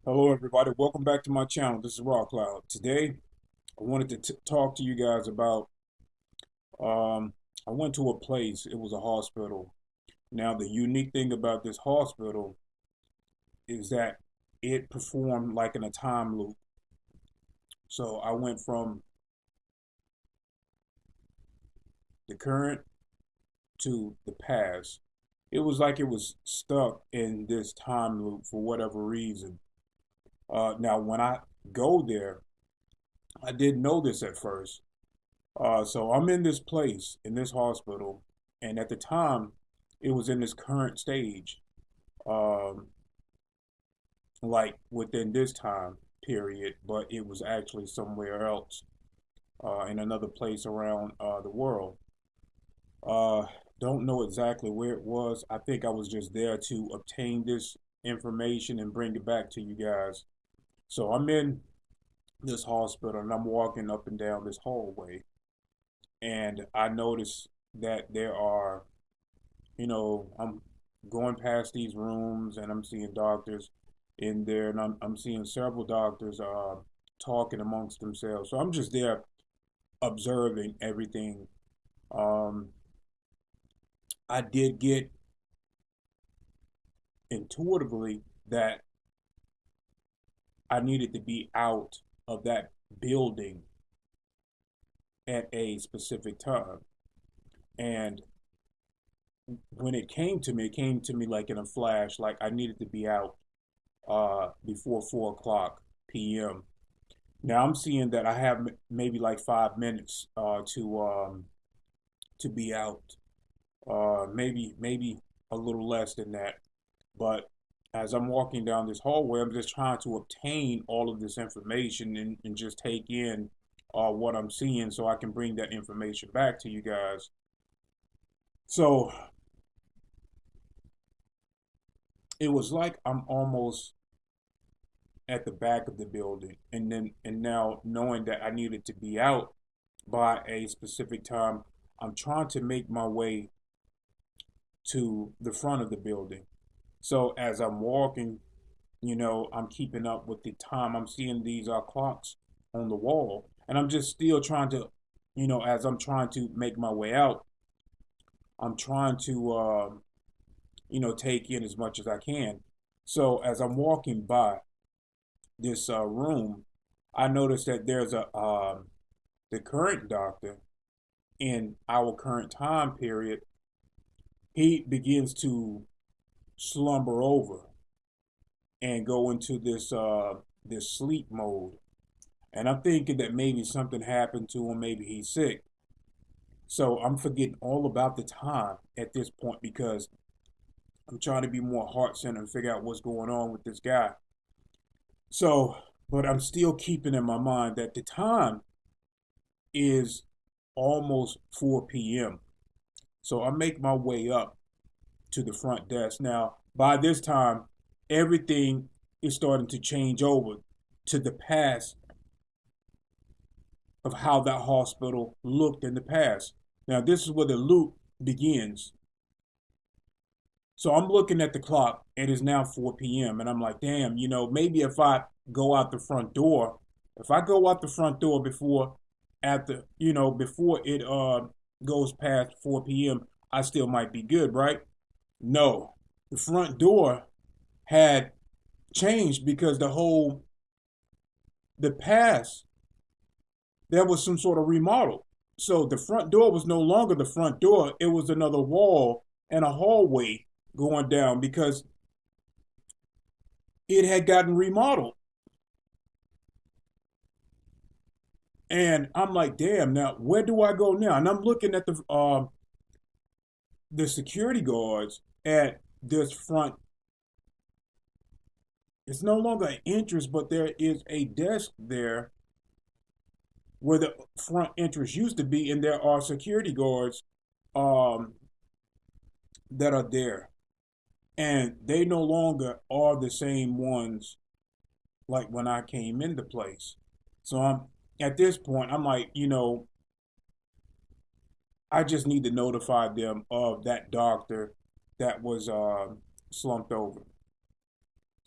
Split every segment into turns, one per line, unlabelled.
Hello, everybody. Welcome back to my channel. This is Raw Cloud. Today, I wanted to talk to you guys about. I went to a place. It was a hospital. Now, the unique thing about this hospital is that it performed like in a time loop. So I went from the current to the past. It was like it was stuck in this time loop for whatever reason. Now, when I go there, I didn't know this at first. So I'm in this place, in this hospital, and at the time, it was in this current stage, um, like within this time period, but it was actually somewhere else, in another place around the world. Uh, don't know exactly where it was. I think I was just there to obtain this information and bring it back to you guys. So I'm in this hospital and I'm walking up and down this hallway, and I notice that there are I'm going past these rooms and I'm seeing doctors in there, and I'm seeing several doctors talking amongst themselves. So I'm just there observing everything. Um, I did get intuitively that I needed to be out of that building at a specific time. And when it came to me like in a flash, like I needed to be out before 4 o'clock p.m. Now I'm seeing that I have maybe like 5 minutes to be out. Maybe a little less than that. But as I'm walking down this hallway, I'm just trying to obtain all of this information and just take in what I'm seeing so I can bring that information back to you guys. So it was like I'm almost at the back of the building, and now knowing that I needed to be out by a specific time, I'm trying to make my way to the front of the building. So as I'm walking, I'm keeping up with the time. I'm seeing these clocks on the wall, and I'm just still trying to, as I'm trying to make my way out, I'm trying to, take in as much as I can. So as I'm walking by this room, I noticed that there's the current doctor in our current time period. He begins to slumber over and go into this sleep mode. And I'm thinking that maybe something happened to him, maybe he's sick. So I'm forgetting all about the time at this point because I'm trying to be more heart centered and figure out what's going on with this guy. So, but I'm still keeping in my mind that the time is almost 4 p.m. So I make my way up to the front desk. Now, by this time, everything is starting to change over to the past of how that hospital looked in the past. Now, this is where the loop begins. So I'm looking at the clock. It is now 4 p.m. And I'm like, damn, maybe if I go out the front door, if I go out the front door before it goes past 4 p.m., I still might be good, right? No. The front door had changed because the past, there was some sort of remodel. So the front door was no longer the front door. It was another wall and a hallway going down because it had gotten remodeled. And I'm like, damn, now where do I go now? And I'm looking at the security guards at this front. It's no longer an entrance, but there is a desk there where the front entrance used to be, and there are security guards um, that are there, and they no longer are the same ones like when I came into place. So I'm at this point, I'm like, I just need to notify them of that doctor that was slumped over.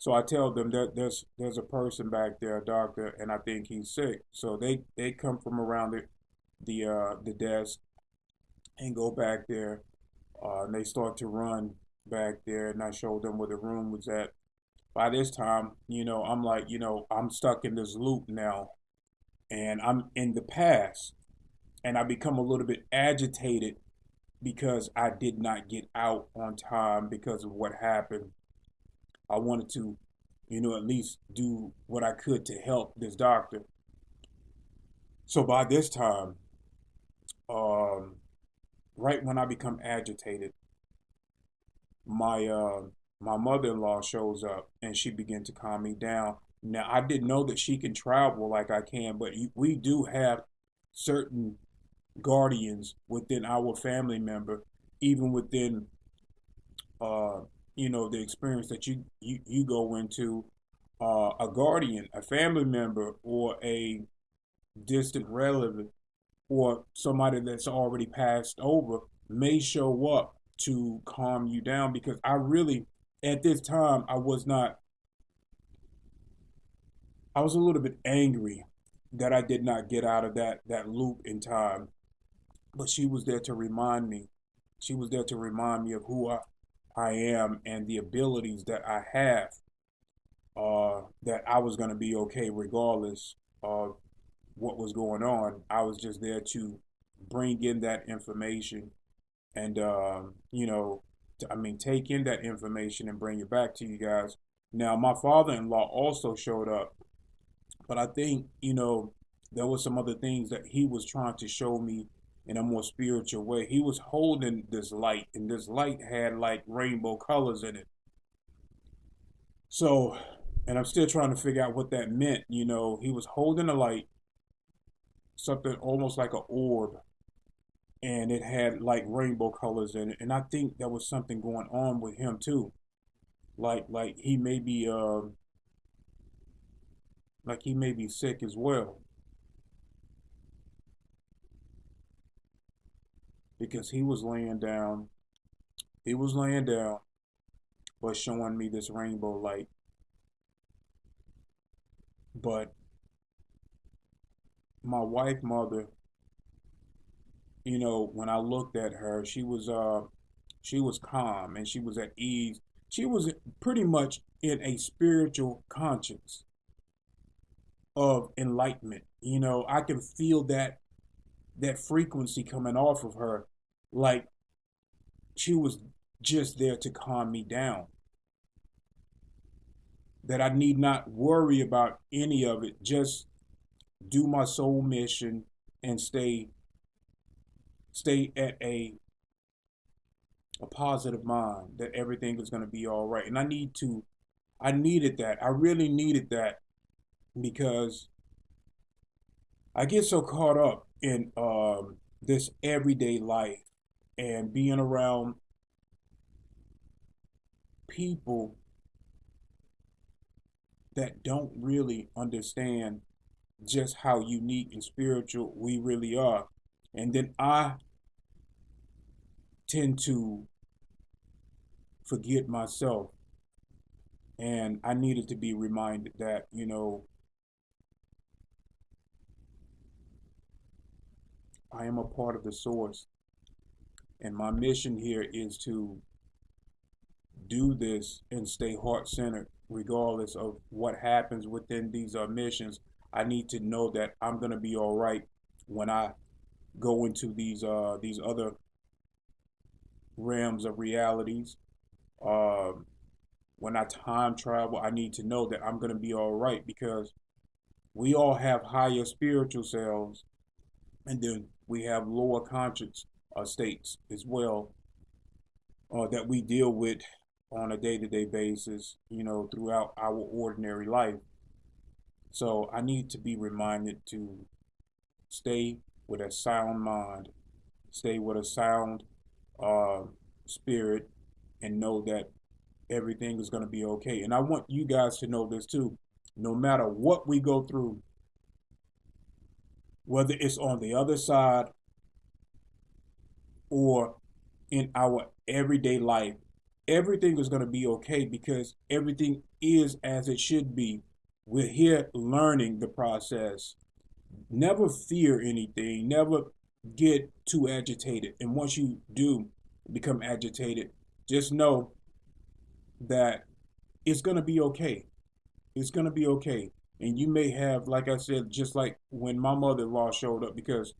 So I tell them that there's a person back there, a doctor, and I think he's sick. So they come from around the desk and go back there. And they start to run back there, and I showed them where the room was at. By this time, I'm like, I'm stuck in this loop now, and I'm in the past, and I become a little bit agitated because I did not get out on time because of what happened. I wanted to, at least do what I could to help this doctor. So by this time, um, right when I become agitated, my my mother-in-law shows up and she began to calm me down. Now I didn't know that she can travel like I can, but we do have certain guardians within our family member, even within uh, the experience that you go into. A guardian, a family member, or a distant relative, or somebody that's already passed over may show up to calm you down, because I really, at this time, I was a little bit angry that I did not get out of that loop in time. But she was there to remind me. She was there to remind me of who I am and the abilities that I have. That I was going to be okay regardless of what was going on. I was just there to bring in that information and, take in that information and bring it back to you guys. Now, my father-in-law also showed up, but I think, there was some other things that he was trying to show me in a more spiritual way. He was holding this light, and this light had like rainbow colors in it. So, and I'm still trying to figure out what that meant. He was holding a light, something almost like an orb, and it had like rainbow colors in it. And I think there was something going on with him too. Like he may be sick as well, because he was laying down. He was laying down, but showing me this rainbow light. But my wife, mother, when I looked at her, she was calm and she was at ease. She was pretty much in a spiritual conscience of enlightenment. I can feel that frequency coming off of her, like she was just there to calm me down. That I need not worry about any of it. Just do my soul mission and stay at a positive mind, that everything is going to be all right. And I needed that. I really needed that, because I get so caught up in this everyday life and being around people that don't really understand just how unique and spiritual we really are. And then I tend to forget myself. And I needed to be reminded that, I am a part of the source. And my mission here is to do this and stay heart centered, regardless of what happens within these missions. I need to know that I'm going to be all right when I go into these other realms of realities. Um, when I time travel, I need to know that I'm going to be all right, because we all have higher spiritual selves, and then we have lower conscious states as well, that we deal with on a day-to-day basis, throughout our ordinary life. So I need to be reminded to stay with a sound mind, stay with a sound uh, spirit, and know that everything is going to be okay. And I want you guys to know this too. No matter what we go through, whether it's on the other side or in our everyday life, everything is going to be okay because everything is as it should be. We're here learning the process. Never fear anything. Never get too agitated. And once you do become agitated, just know that it's going to be okay. It's going to be okay. And you may have, like I said, just like when my mother-in-law showed up, because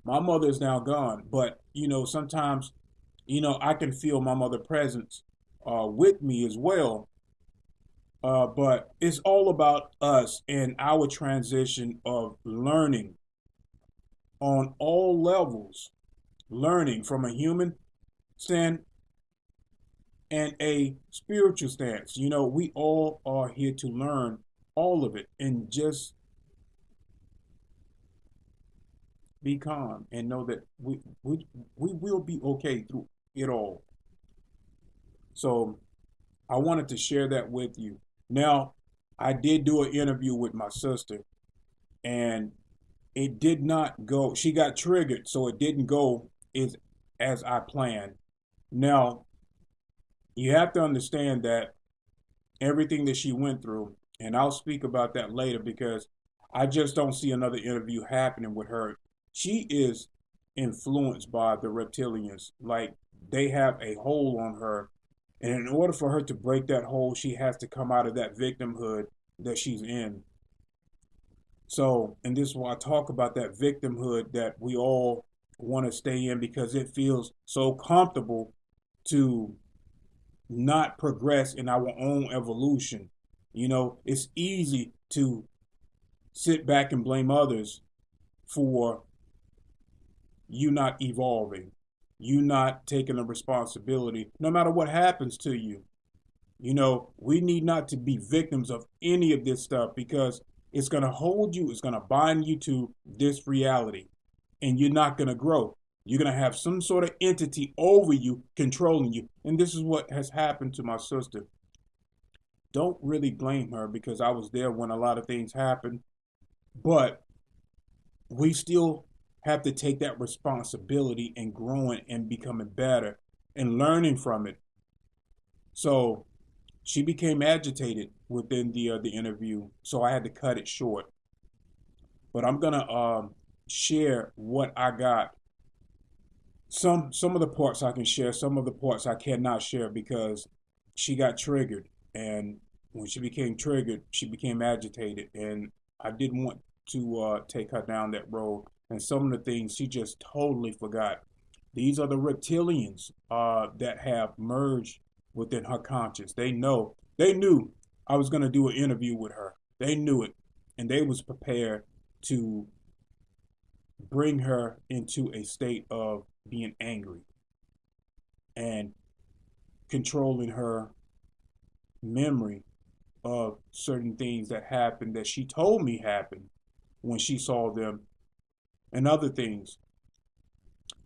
my mother is now gone. But, sometimes, I can feel my mother's presence with me as well. But it's all about us and our transition of learning on all levels, learning from a human stand and a spiritual stance. We all are here to learn all of it and just be calm and know that we will be okay through it all. So I wanted to share that with you. Now, I did do an interview with my sister, and it did not go. She got triggered, so it didn't go as I planned. Now, you have to understand that everything that she went through, and I'll speak about that later because I just don't see another interview happening with her. She is influenced by the reptilians. Like, they have a hold on her. And in order for her to break that hold, she has to come out of that victimhood that she's in. So, and this is why I talk about that victimhood that we all want to stay in because it feels so comfortable to not progress in our own evolution. It's easy to sit back and blame others for you not evolving, you not taking the responsibility, no matter what happens to you. We need not to be victims of any of this stuff because it's going to hold you, it's going to bind you to this reality, and you're not going to grow. You're going to have some sort of entity over you, controlling you. And this is what has happened to my sister. Don't really blame her because I was there when a lot of things happened. But we still have to take that responsibility and growing and becoming better and learning from it. So she became agitated within the interview, so I had to cut it short. But I'm gonna share what I got. Some of the parts I can share, some of the parts I cannot share because she got triggered, and when she became triggered, she became agitated, and I didn't want to take her down that road. And some of the things she just totally forgot. These are the reptilians that have merged within her conscience. They knew I was going to do an interview with her. They knew it, and they was prepared to bring her into a state of being angry and controlling her memory of certain things that happened that she told me happened when she saw them and other things.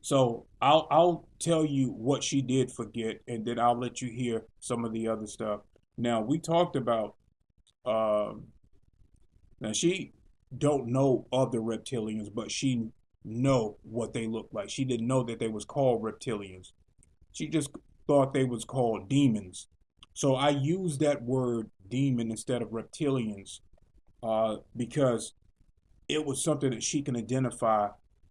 So I'll tell you what she did forget, and then I'll let you hear some of the other stuff. Now we talked about um, now she don't know of the reptilians, but she know what they look like. She didn't know that they was called reptilians. She just thought they was called demons. So I use that word demon instead of reptilians because it was something that she can identify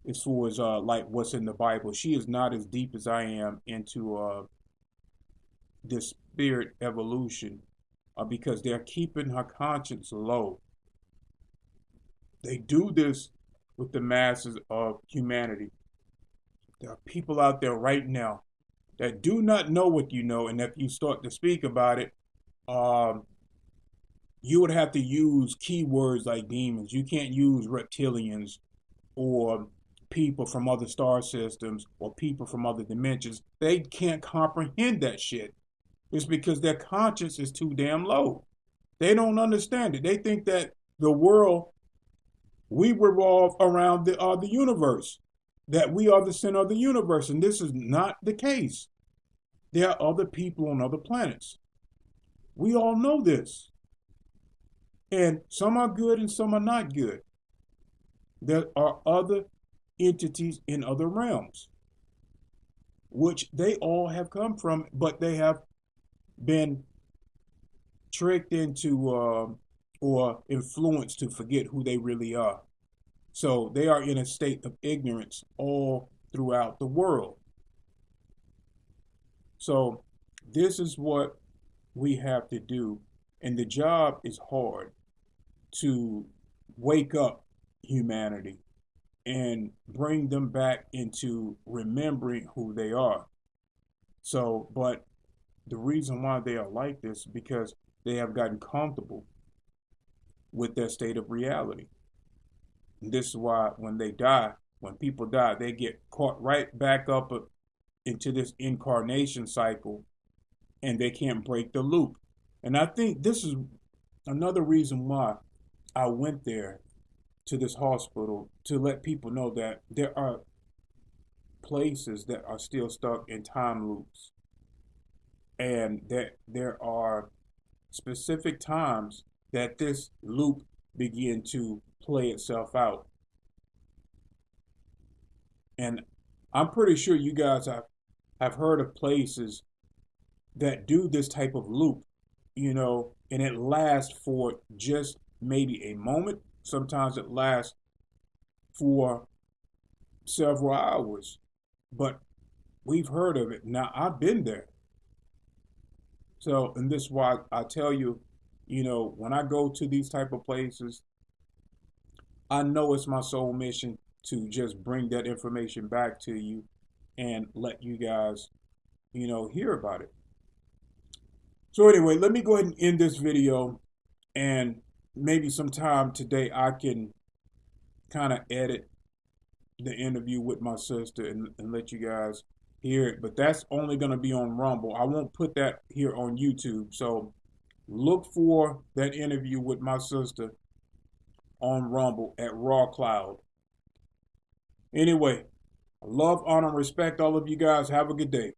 as far as like what's in the Bible. She is not as deep as I am into this spirit evolution because they're keeping her conscience low. They do this with the masses of humanity. There are people out there right now that do not know what you know, and if you start to speak about it, um, you would have to use keywords like demons. You can't use reptilians or people from other star systems or people from other dimensions. They can't comprehend that shit. It's because their conscience is too damn low. They don't understand it. They think that the world, we revolve around the universe, that we are the center of the universe, and this is not the case. There are other people on other planets. We all know this. And some are good and some are not good. There are other entities in other realms. which they all have come from, but they have been tricked into or influenced to forget who they really are. So they are in a state of ignorance all throughout the world. So this is what we have to do. And the job is hard to wake up humanity and bring them back into remembering who they are. So, but the reason why they are like this is because they have gotten comfortable with their state of reality. And this is why when they die, when people die, they get caught right back up into this incarnation cycle and they can't break the loop. And I think this is another reason why I went there to this hospital to let people know that there are places that are still stuck in time loops and that there are specific times that this loop begin to play itself out. And I'm pretty sure you guys have heard of places that do this type of loop, and it lasts for just maybe a moment. Sometimes it lasts for several hours, but we've heard of it. Now, I've been there. So, and this is why I tell you, when I go to these type of places, I know it's my sole mission to just bring that information back to you and let you guys, hear about it. So anyway, let me go ahead and end this video, and maybe sometime today I can kind of edit the interview with my sister and let you guys hear it. But that's only going to be on Rumble. I won't put that here on YouTube. So look for that interview with my sister on Rumble at Raw Cloud. Anyway, love, honor, and respect all of you guys. Have a good day.